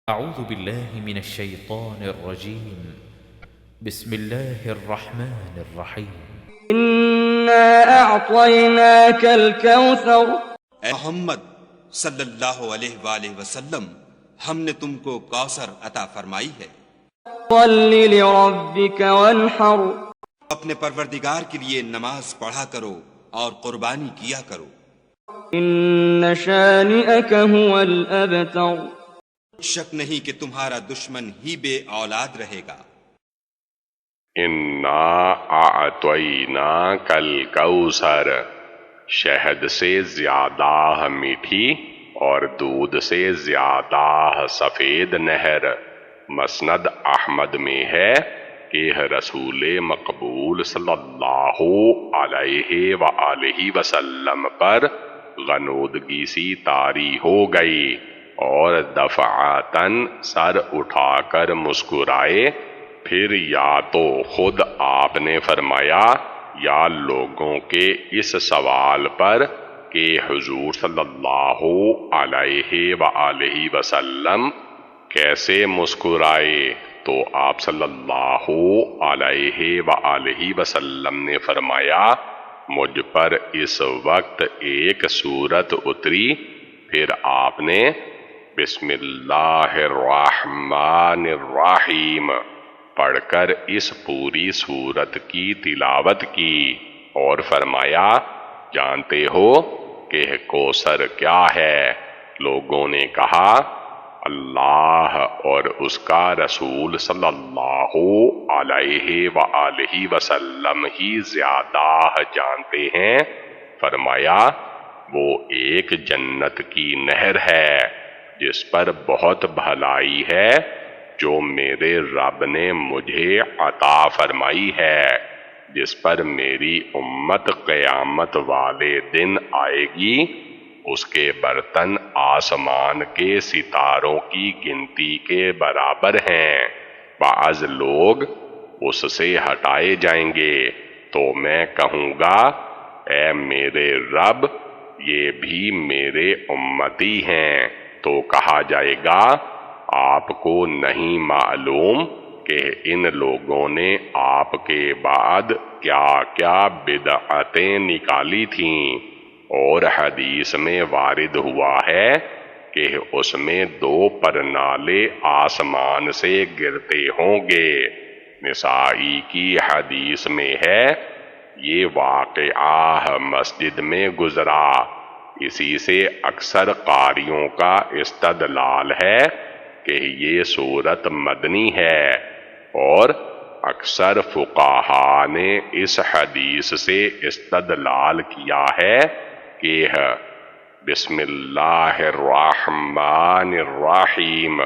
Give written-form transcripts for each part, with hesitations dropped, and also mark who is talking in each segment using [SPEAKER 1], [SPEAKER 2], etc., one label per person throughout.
[SPEAKER 1] أعوذ بالله من الشيطان الرجيم. بسم الله الرحمن الرحيم.
[SPEAKER 2] إنا أعطيناك الكوثر.
[SPEAKER 3] اے محمد صلی اللہ علیہ وآلہ وسلم، ہم نے تم کو کوثر عطا فرمائی ہے۔
[SPEAKER 2] صل لربك وانحر.
[SPEAKER 3] اپنے پروردگار کے لیے نماز پڑھا کرو اور قربانی کیا کرو۔
[SPEAKER 2] إن شانئك هو الأبتر.
[SPEAKER 3] شک نہیں کہ تمہارا دشمن ہی بے اولاد رہے گا۔
[SPEAKER 4] انا اعطیناک الکوثر، شہد سے زیادہ میٹھی اور دودھ سے زیادہ سفید نہر۔ مسند احمد میں ہے کہ رسول مقبول صلی اللہ علیہ وآلہ وسلم پر غنودگی سی طاری ہو گئی اور دفعتاً سر اٹھا کر مسکرائے، پھر یا تو خود آپ نے فرمایا یا لوگوں کے اس سوال پر کہ حضور صلی اللہ علیہ وآلہ وسلم کیسے مسکرائے، تو آپ صلی اللہ علیہ وآلہ وسلم نے فرمایا مجھ پر اس وقت ایک سورت اتری، پھر آپ نے بسم اللہ الرحمن الرحیم پڑھ کر اس پوری سورت کی تلاوت کی اور فرمایا جانتے ہو کہ کوثر کیا ہے؟ لوگوں نے کہا اللہ اور اس کا رسول صلی اللہ علیہ وآلہ وسلم ہی زیادہ جانتے ہیں۔ فرمایا وہ ایک جنت کی نہر ہے جس پر بہت بھلائی ہے جو میرے رب نے مجھے عطا فرمائی ہے، جس پر میری امت قیامت والے دن آئے گی۔ اس کے برتن آسمان کے ستاروں کی گنتی کے برابر ہیں۔ بعض لوگ اس سے ہٹائے جائیں گے تو میں کہوں گا اے میرے رب یہ بھی میرے امتی ہیں، تو کہا جائے گا آپ کو نہیں معلوم کہ ان لوگوں نے آپ کے بعد کیا کیا بدعتیں نکالی تھیں، اور حدیث میں وارد ہوا ہے کہ اس میں 2 پرنالے آسمان سے گرتے ہوں گے۔ نسائی کی حدیث میں ہے یہ واقعہ مسجد میں گزرا۔ اسی سے اکثر قاریوں کا استدلال ہے کہ یہ سورت مدنی ہے، اور اکثر فقہاء نے اس حدیث سے استدلال کیا ہے کہ بسم اللہ الرحمن الرحیم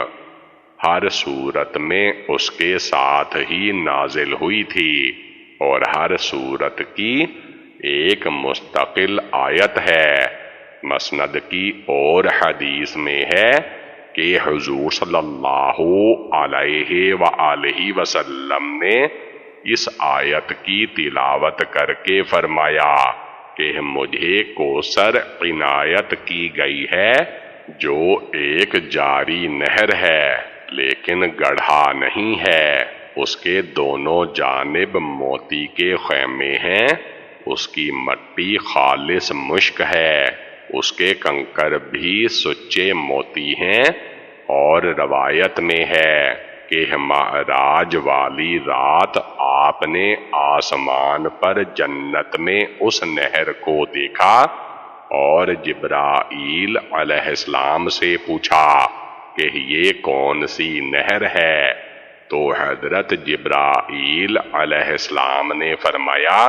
[SPEAKER 4] ہر سورت میں اس کے ساتھ ہی نازل ہوئی تھی، اور ہر سورت کی ایک مستقل آیت ہے۔ مسند کی اور حدیث میں ہے کہ حضور صلی اللہ علیہ وآلہ وسلم نے اس آیت کی تلاوت کر کے فرمایا کہ مجھے کوثر عنایت کی گئی ہے جو ایک جاری نہر ہے لیکن گڑھا نہیں ہے، اس کے دونوں جانب موتی کے خیمے ہیں، اس کی مٹی خالص مشک ہے، اس کے کنکر بھی سچے موتی ہیں، اور روایت میں ہے کہ معراج والی رات آپ نے آسمان پر جنت میں اس نہر کو دیکھا اور جبرائیل علیہ السلام سے پوچھا کہ یہ کون سی نہر ہے؟ تو حضرت جبرائیل علیہ السلام نے فرمایا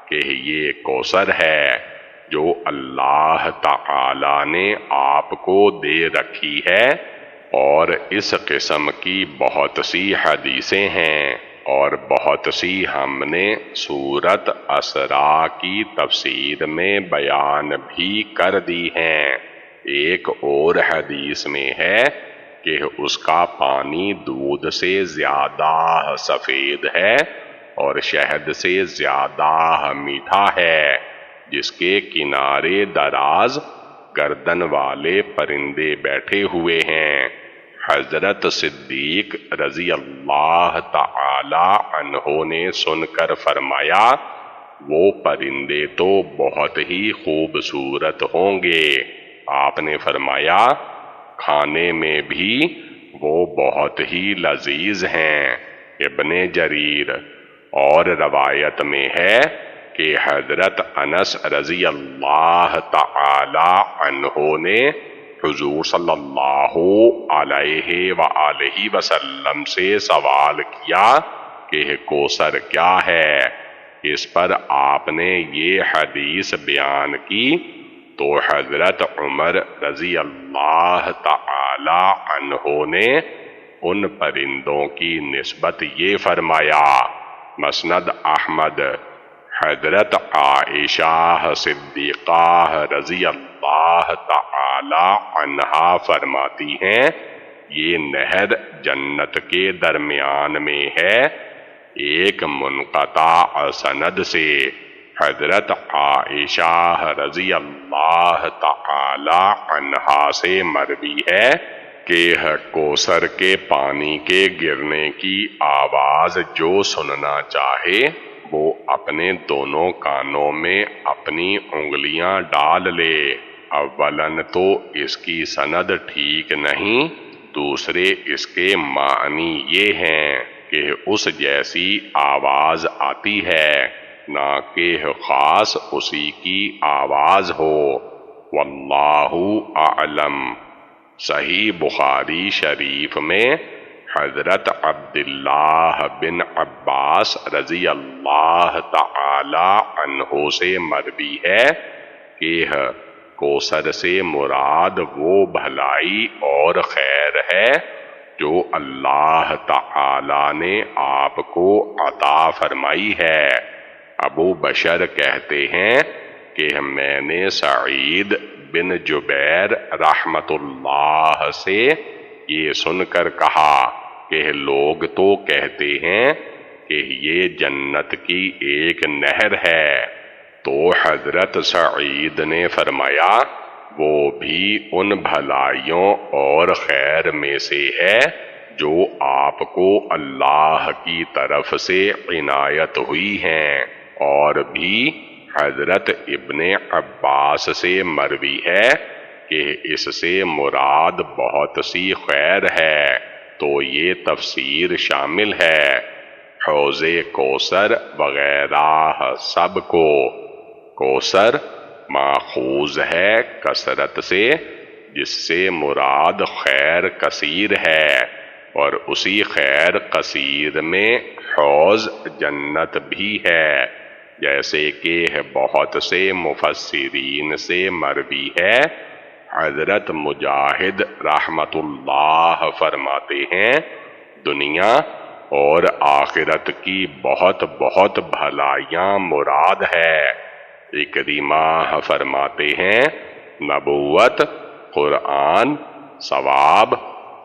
[SPEAKER 4] کہ یہ کوثر ہے جو اللہ تعالی نے آپ کو دے رکھی ہے، اور اس قسم کی بہت سی حدیثیں ہیں اور بہت سی ہم نے سورت اسراء کی تفسیر میں بیان بھی کر دی ہیں۔ ایک اور حدیث میں ہے کہ اس کا پانی دودھ سے زیادہ سفید ہے اور شہد سے زیادہ میٹھا ہے، جس کے کنارے دراز گردن والے پرندے بیٹھے ہوئے ہیں۔ حضرت صدیق رضی اللہ تعالی عنہ نے سن کر فرمایا وہ پرندے تو بہت ہی خوبصورت ہوں گے۔ آپ نے فرمایا کھانے میں بھی وہ بہت ہی لذیذ ہیں۔ ابن جریر۔ اور روایت میں ہے کہ حضرت انس رضی اللہ تعالی عنہ نے حضور صلی اللہ علیہ وآلہ وسلم سے سوال کیا کہ کوثر کیا ہے؟ اس پر آپ نے یہ حدیث بیان کی تو حضرت عمر رضی اللہ تعالی عنہ نے ان پرندوں کی نسبت یہ فرمایا۔ مسند احمد۔ حضرت عائشہ صدیقہ رضی اللہ تعالی عنہا فرماتی ہیں یہ نہر جنت کے درمیان میں ہے، ایک منقطع سند سے۔ حضرت عائشہ رضی اللہ تعالی عنہا سے مروی ہے کہ کوثر کے پانی کے گرنے کی آواز جو سننا چاہے وہ اپنے دونوں کانوں میں اپنی انگلیاں ڈال لے۔ اولاً تو اس کی سند ٹھیک نہیں، دوسرے اس کے معنی یہ ہیں کہ اس جیسی آواز آتی ہے، نہ کہ خاص اسی کی آواز ہو۔ واللہ اعلم۔ صحیح بخاری شریف میں حضرت عبداللہ بن عباس رضی اللہ تعالی عنہ سے مروی ہے کہ کوثر سے مراد وہ بھلائی اور خیر ہے جو اللہ تعالی نے آپ کو عطا فرمائی ہے۔ ابو بشر کہتے ہیں کہ میں نے سعید بن جبیر رحمت اللہ سے یہ سن کر کہا کہ لوگ تو کہتے ہیں کہ یہ جنت کی ایک نہر ہے، تو حضرت سعید نے فرمایا وہ بھی ان بھلائیوں اور خیر میں سے ہے جو آپ کو اللہ کی طرف سے عنایت ہوئی ہیں۔ اور بھی حضرت ابن عباس سے مروی ہے کہ اس سے مراد بہت سی خیر ہے، تو یہ تفسیر شامل ہے حوض کوثر وغیرہ سب کو۔ کوثر ماخوذ ہے کثرت سے، جس سے مراد خیر کثیر ہے، اور اسی خیر کثیر میں حوض جنت بھی ہے، جیسے کہ بہت سے مفسرین سے مروی ہے۔ حضرت مجاہد رحمت اللہ فرماتے ہیں دنیا اور آخرت کی بہت بہت بھلائیاں مراد ہے۔ اکرمہ فرماتے ہیں نبوت، قرآن، ثواب،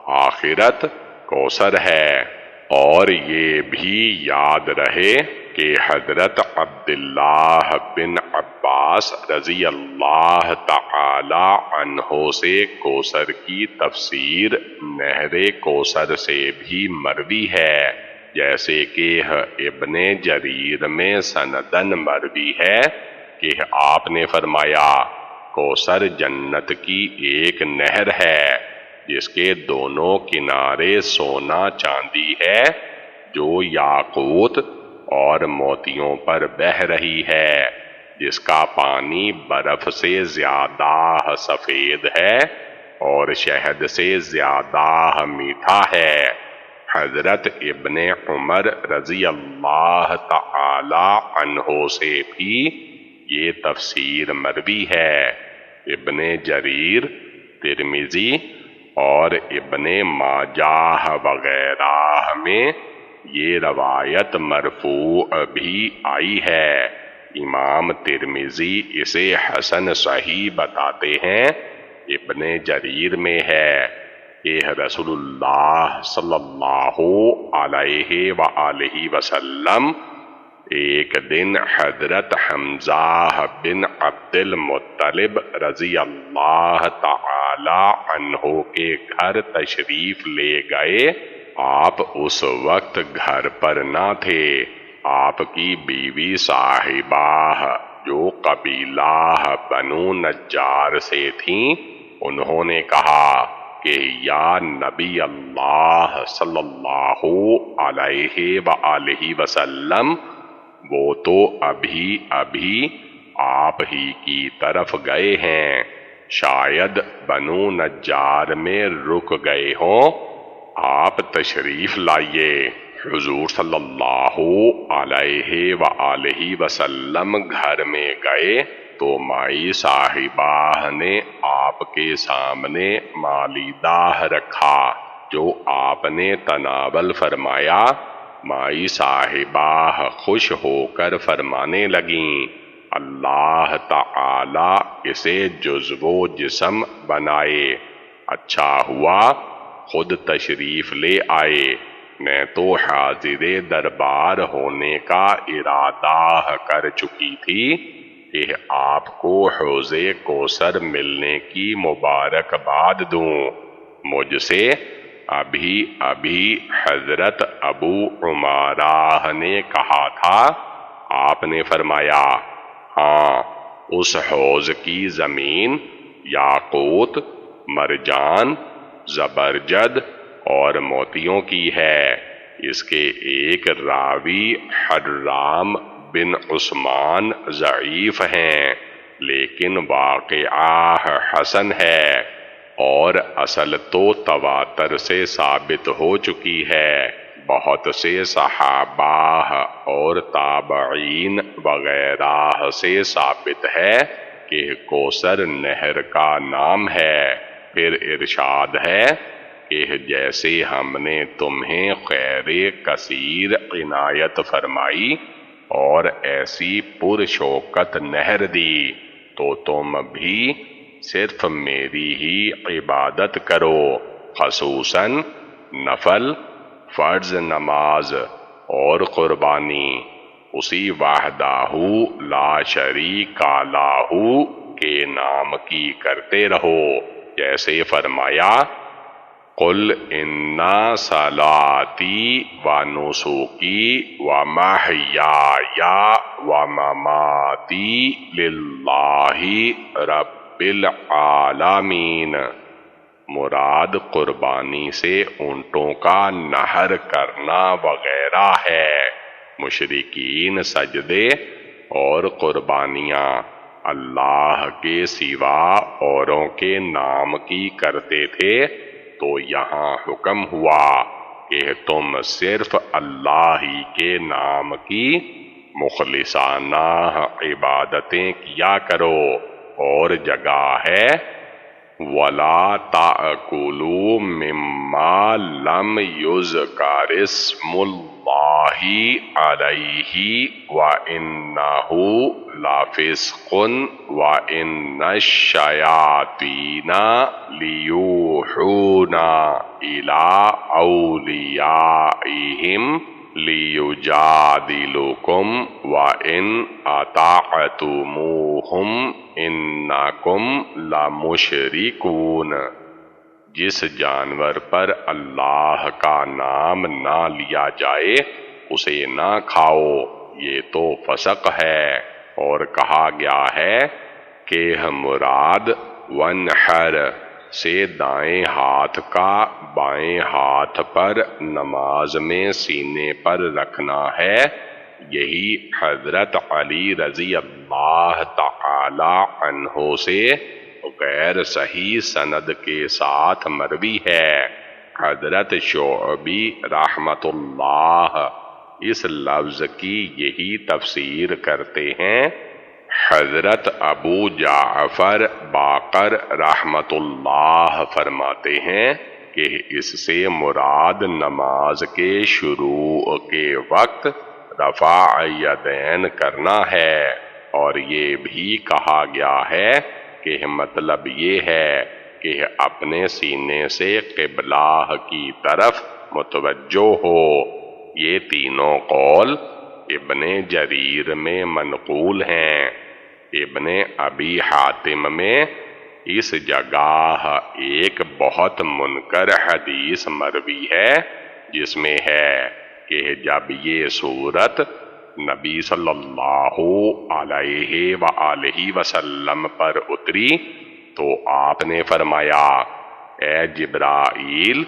[SPEAKER 4] آخرت، کوثر ہے۔ اور یہ بھی یاد رہے کہ حضرت عبداللہ بن عباس رضی اللہ تعالی عنہ سے کوثر کی تفسیر نہر کوثر سے بھی مروی ہے، جیسے کہ ابن جریر میں سندن مروی ہے کہ آپ نے فرمایا کوثر جنت کی ایک نہر ہے جس کے دونوں کنارے سونا چاندی ہے، جو یاقوت اور موتیوں پر بہہ رہی ہے، جس کا پانی برف سے زیادہ سفید ہے اور شہد سے زیادہ میٹھا ہے۔ حضرت ابن عمر رضی اللہ تعالی عنہ سے بھی یہ تفسیر مروی ہے۔ ابن جریر، ترمذی اور ابن ماجہ وغیرہ میں یہ روایت مرفوع بھی آئی ہے۔ امام ترمذی اسے حسن صحیح بتاتے ہیں۔ ابن جریر میں ہے کہ رسول اللہ صلی اللہ علیہ وآلہ وسلم ایک دن حضرت حمزہ بن عبد المطلب رضی اللہ تعالی عنہ کے گھر تشریف لے گئے، آپ اس وقت گھر پر نہ تھے۔ آپ کی بیوی صاحبہ جو قبیلہ بنو نجار سے تھیں، انہوں نے کہا کہ یا نبی اللہ صلی اللہ علیہ وآلہ وسلم، وہ تو ابھی ابھی آپ ہی کی طرف گئے ہیں، شاید بنو نجار میں رک گئے ہوں، آپ تشریف لائیے۔ حضور صلی اللہ علیہ وآلہ وسلم گھر میں گئے تو مائی صاحبہ نے آپ کے سامنے مالیدہ رکھا جو آپ نے تناول فرمایا۔ مائی صاحبہ خوش ہو کر فرمانے لگیں، اللہ تعالی اسے جزو و جسم بنائے، اچھا ہوا خود تشریف لے آئے، میں تو حاضر دربار ہونے کا ارادہ کر چکی تھی کہ آپ کو حوض کوثر ملنے کی مبارکباد دوں۔ مجھ سے ابھی ابھی حضرت ابو عمارہ نے کہا تھا، آپ نے فرمایا ہاں، اس حوض کی زمین یاقوت، مرجان، زبرجد اور موتیوں کی ہے۔ اس کے ایک راوی حرام بن عثمان ضعیف ہیں، لیکن واقعہ حسن ہے، اور اصل تو تواتر سے ثابت ہو چکی ہے۔ بہت سے صحابہ اور تابعین وغیرہ سے ثابت ہے کہ کوثر نہر کا نام ہے۔ پھر ارشاد ہے کہ جیسے ہم نے تمہیں خیر کثیر عنایت فرمائی اور ایسی پرشوکت نہر دی، تو تم بھی صرف میری ہی عبادت کرو، خصوصاً نفل، فرض نماز اور قربانی اسی وحدہ لا شریک لہ کے نام کی کرتے رہو، جیسے فرمایا قل ان صلاتی و نسکی و محیای و مماتی للہ رب العالمین۔ مراد قربانی سے اونٹوں کا نحر کرنا وغیرہ ہے۔ مشرکین سجدے اور قربانیاں اللہ کے سوا اوروں کے نام کی کرتے تھے، تو یہاں حکم ہوا کہ تم صرف اللہ ہی کے نام کی مخلصانہ عبادتیں کیا کرو۔ اور جگہ ہے وَلَا تَأْكُلُوا مِمَّا لَمْ يُذْكَرِ اسْمُ اللَّهِ عَلَيْهِ وَإِنَّهُ لَفِسْقٌ وَإِنَّ الشَّيَاطِينَ لِيُوحُونَ إِلَىٰ أَوْلِيَائِهِمْ لِيُجَادِلُوكُمْ وَإِنْ أَطَعْتُمُوهُمْ إِنَّكُمْ لَمُشْرِكُونَ۔ جس جانور پر اللہ کا نام نہ لیا جائے اسے نہ کھاؤ، یہ تو فسق ہے۔ اور کہا گیا ہے کہ مراد وَانْحَرْ سے دائیں ہاتھ کا بائیں ہاتھ پر نماز میں سینے پر رکھنا ہے۔ یہی حضرت علی رضی اللہ تعالی عنہ سے غیر صحیح سند کے ساتھ مروی ہے۔ حضرت شعبی رحمت اللہ اس لفظ کی یہی تفسیر کرتے ہیں۔ حضرت ابو جعفر باقر رحمت اللہ فرماتے ہیں کہ اس سے مراد نماز کے شروع کے وقت رفع یدین کرنا ہے، اور یہ بھی کہا گیا ہے کہ مطلب یہ ہے کہ اپنے سینے سے قبلہ کی طرف متوجہ ہو۔ یہ تینوں قول ابن جریر میں منقول ہیں۔ ابن ابی حاتم میں اس جگہ ایک بہت منکر حدیث مروی ہے جس میں ہے کہ جب یہ سورت نبی صلی اللہ علیہ وآلہ وسلم پر اتری تو آپ نے فرمایا اے جبرائیل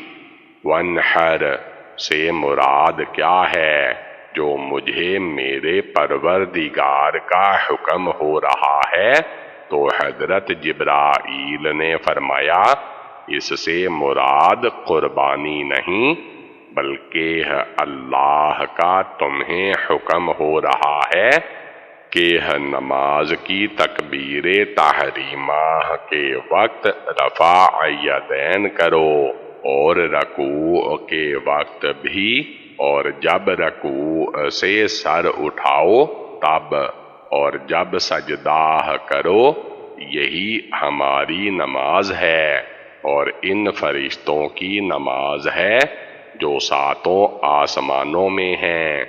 [SPEAKER 4] وانحر سے مراد کیا ہے جو مجھے میرے پروردگار کا حکم ہو رہا ہے تو حضرت جبرائیل نے فرمایا اس سے مراد قربانی نہیں بلکہ اللہ کا تمہیں حکم ہو رہا ہے کہ نماز کی تکبیر تحریمہ کے وقت رفع یدین کرو اور رکوع کے وقت بھی، اور جب رکوع سے سر اٹھاؤ تب، اور جب سجدہ کرو، یہی ہماری نماز ہے اور ان فرشتوں کی نماز ہے جو ساتوں آسمانوں میں ہیں۔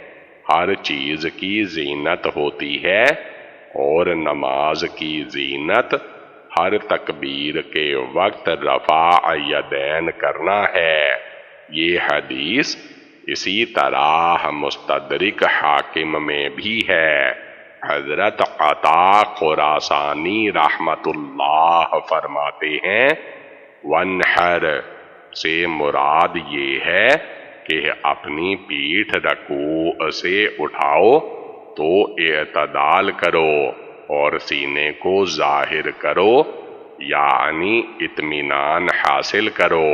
[SPEAKER 4] ہر چیز کی زینت ہوتی ہے اور نماز کی زینت ہر تکبیر کے وقت رفع یدین کرنا ہے۔ یہ حدیث اسی طرح مستدرک حاکم میں بھی ہے۔ حضرت عطا خراسانی رحمت اللہ فرماتے ہیں وانحر سے مراد یہ ہے کہ اپنی پیٹھ رکوع سے اٹھاؤ تو اعتدال کرو اور سینے کو ظاہر کرو، یعنی اطمینان حاصل کرو۔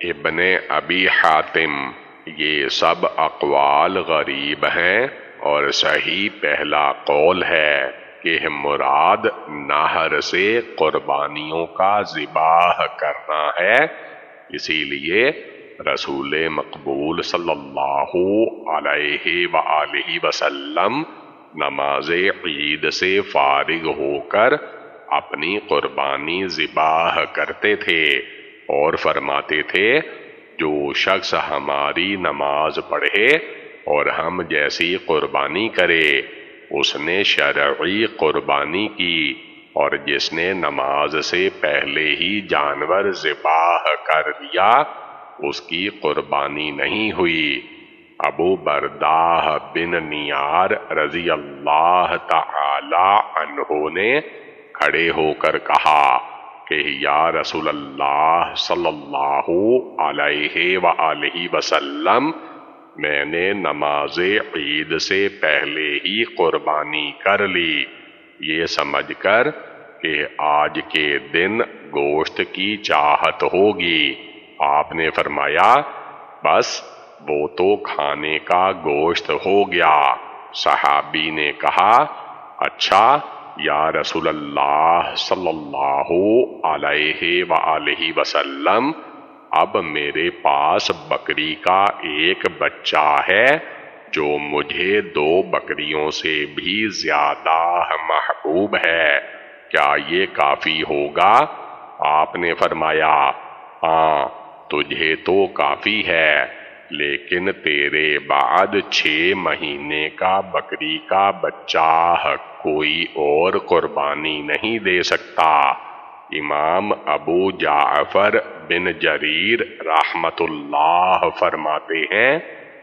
[SPEAKER 4] ابن ابی حاتم یہ سب اقوال غریب ہیں اور صحیح پہلا قول ہے کہ مراد نہر سے قربانیوں کا ذبح کرنا ہے، اسی لیے رسول مقبول صلی اللہ علیہ وآلہ وسلم نماز عید سے فارغ ہو کر اپنی قربانی ذبح کرتے تھے اور فرماتے تھے جو شخص ہماری نماز پڑھے اور ہم جیسی قربانی کرے اس نے شرعی قربانی کی، اور جس نے نماز سے پہلے ہی جانور ذبح کر لیا اس کی قربانی نہیں ہوئی۔ ابو بردہ بن نیار رضی اللہ تعالی عنہ نے کھڑے ہو کر کہا کہ یا رسول اللہ صلی اللہ علیہ وآلہ وسلم، میں نے نماز عید سے پہلے ہی قربانی کر لی، یہ سمجھ کر کہ آج کے دن گوشت کی چاہت ہوگی۔ آپ نے فرمایا بس وہ تو کھانے کا گوشت ہو گیا۔ صحابی نے کہا اچھا یا رسول اللہ صلی اللہ علیہ وآلہ وسلم، اب میرے پاس بکری کا ایک بچہ ہے جو مجھے 2 بکریوں سے بھی زیادہ محبوب ہے، کیا یہ کافی ہوگا؟ آپ نے فرمایا ہاں تجھے تو کافی ہے، لیکن تیرے بعد 6 مہینے کا بکری کا بچہ کوئی اور قربانی نہیں دے سکتا۔ امام ابو جعفر بن جریر رحمت اللہ فرماتے ہیں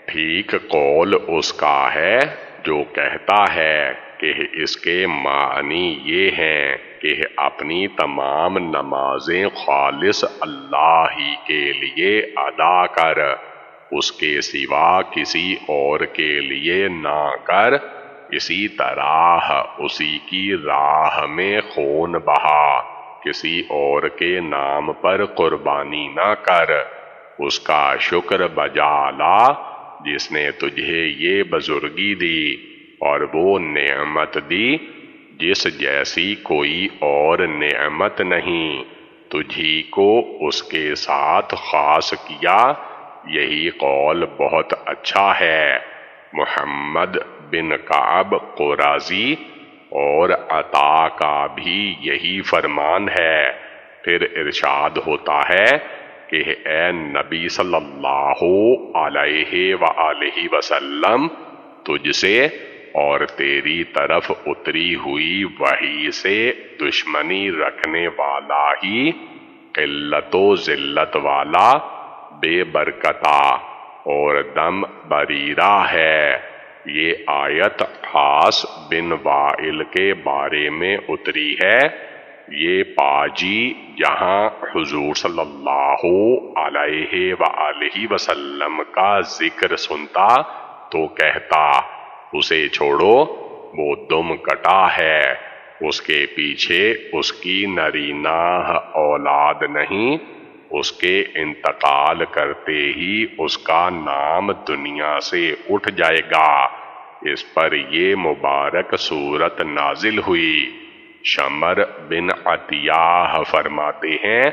[SPEAKER 4] ٹھیک قول اس کا ہے جو کہتا ہے کہ اس کے معنی یہ ہیں کہ اپنی تمام نمازیں خالص اللہ ہی کے لیے ادا کر، اس کے سوا کسی اور کے لیے نہ کر، اسی طرح اسی کی راہ میں خون بہا، کسی اور کے نام پر قربانی نہ کر، اس کا شکر بجا لا جس نے تجھے یہ بزرگی دی اور وہ نعمت دی جس جیسی کوئی اور نعمت نہیں، تجھی کو اس کے ساتھ خاص کیا، یہی قول بہت اچھا ہے۔ محمد بن کعب قرازی اور عطا کا بھی یہی فرمان ہے۔ پھر ارشاد ہوتا ہے کہ اے نبی صلی اللہ علیہ وآلہ وسلم، تجھ سے اور تیری طرف اتری ہوئی وحی سے دشمنی رکھنے والا ہی قلت و ذلت والا، بے برکتا اور دم بریرہ ہے۔ یہ آیت خاص بن وائل کے بارے میں اتری ہے۔ یہ پاجی جہاں حضور صلی اللہ علیہ وآلہ وسلم کا ذکر سنتا تو کہتا، اسے چھوڑو، وہ دم کٹا ہے، اس کے پیچھے اس کی نرینہ اولاد نہیں، اس کے انتقال کرتے ہی اس کا نام دنیا سے اٹھ جائے گا۔ اس پر یہ مبارک صورت نازل ہوئی۔ شمر بن عطیہ فرماتے ہیں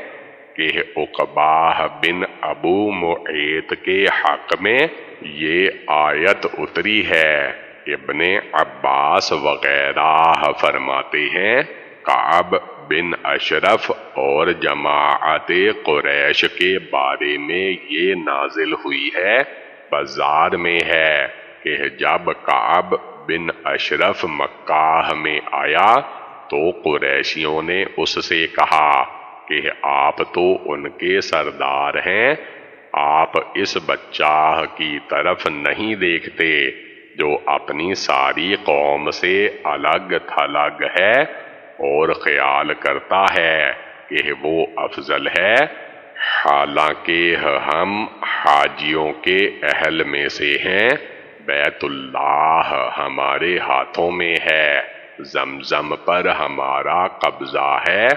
[SPEAKER 4] کہ عقبہ بن ابو معیط کے حق میں یہ آیت اتری ہے۔ ابن عباس وغیرہ فرماتے ہیں کعب بن اشرف اور جماعت قریش کے بارے میں یہ نازل ہوئی ہے۔ بازار میں ہے کہ جب کعب بن اشرف مکہ میں آیا تو قریشیوں نے اس سے کہا کہ آپ تو ان کے سردار ہیں، آپ اس بچہ کی طرف نہیں دیکھتے جو اپنی ساری قوم سے الگ تھلگ ہے اور خیال کرتا ہے کہ وہ افضل ہے، حالانکہ ہم حاجیوں کے اہل میں سے ہیں، بیت اللہ ہمارے ہاتھوں میں ہے، زمزم پر ہمارا قبضہ ہے۔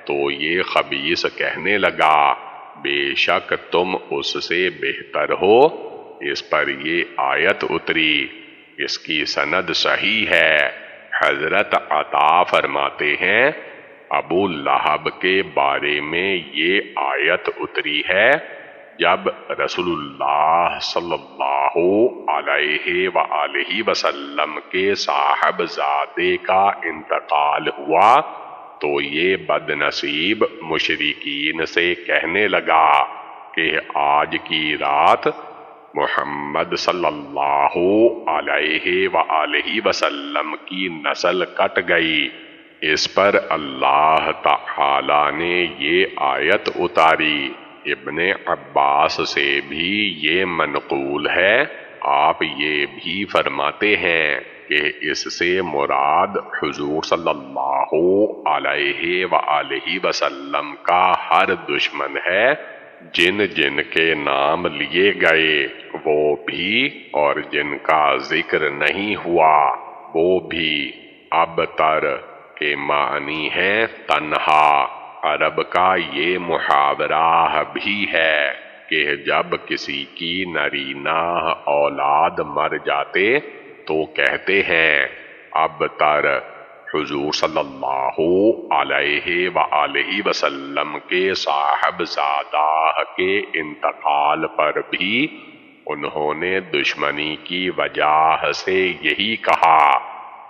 [SPEAKER 4] تو یہ خبیث کہنے لگا، بے شک تم اس سے بہتر ہو۔ اس پر یہ آیت اتری۔ اس کی سند صحیح ہے۔ حضرت عطا فرماتے ہیں ابو لہب کے بارے میں یہ آیت اتری ہے جب رسول اللہ صلی اللہ علیہ وآلہ وسلم کے صاحبزادے کا انتقال ہوا تو یہ بد نصیب مشرکین سے کہنے لگا کہ آج کی رات محمد صلی اللہ علیہ وآلہ وسلم کی نسل کٹ گئی۔ اس پر اللہ تعالی نے یہ آیت اتاری۔ ابن عباس سے بھی یہ منقول ہے۔ آپ یہ بھی فرماتے ہیں کہ اس سے مراد حضور صلی اللہ علیہ وآلہ وسلم کا ہر دشمن ہے۔ جن جن کے نام لیے گئے وہ بھی اور جن کا ذکر نہیں ہوا وہ بھی۔ ابتر کے معنی ہے تنہا۔ عرب کا یہ محاورہ بھی ہے کہ جب کسی کی نرینہ اولاد مر جاتے تو کہتے ہیں ابتر۔ حضور صلی اللہ علیہ وآلہ وسلم کے صاحبزادہ کے انتقال پر بھی انہوں نے دشمنی کی وجہ سے یہی کہا،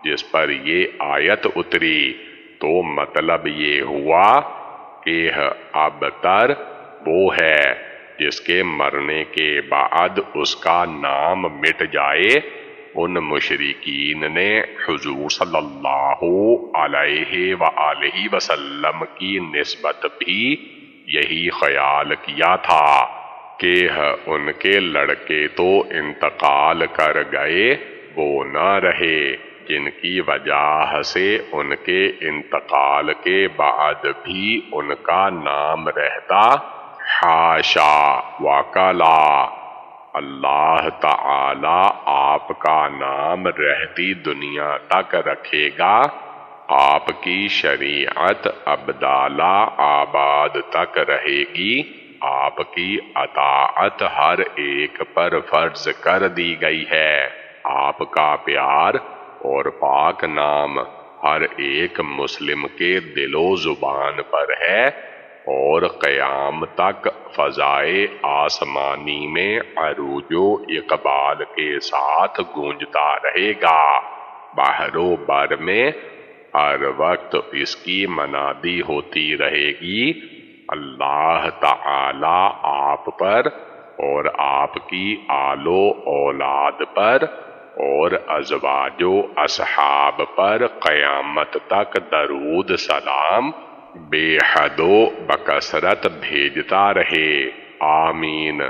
[SPEAKER 4] جس پر یہ آیت اتری۔ تو مطلب یہ ہوا کہ ابتر وہ ہے جس کے مرنے کے بعد اس کا نام مٹ جائے۔ ان مشرکین نے حضور صلی اللہ علیہ وآلہ وسلم کی نسبت بھی یہی خیال کیا تھا کہ ان کے لڑکے تو انتقال کر گئے، وہ نہ رہے جن کی وجہ سے ان کے انتقال کے بعد بھی ان کا نام رہتا۔ حاشا وکلا، اللہ تعالی آپ کا نام رہتی دنیا تک رکھے گا، آپ کی شریعت ابدالہ آباد تک رہے گی، آپ کی اطاعت ہر ایک پر فرض کر دی گئی ہے، آپ کا پیار اور پاک نام ہر ایک مسلم کے دل و زبان پر ہے، اور قیام تک فضائے آسمانی میں عروج و اقبال کے ساتھ گونجتا رہے گا۔ بحر و بر میں ہر وقت اس کی منادی ہوتی رہے گی، اللہ تعالی آپ پر اور آپ کی آل و اولاد پر اور ازواج و اصحاب پر قیامت تک درود سلام بے حد و بکثرت بھیجتا رہے، آمین۔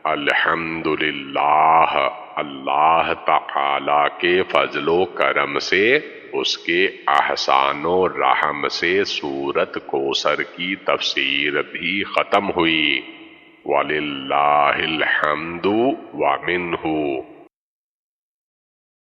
[SPEAKER 4] الحمدللہ، اللہ تعالی کے فضل و کرم سے، اس کے احسان و رحم سے سورت کوثر کی تفسیر بھی ختم ہوئی۔ وَلِلَّهِ الْحَمْدُ وَمِنْهُ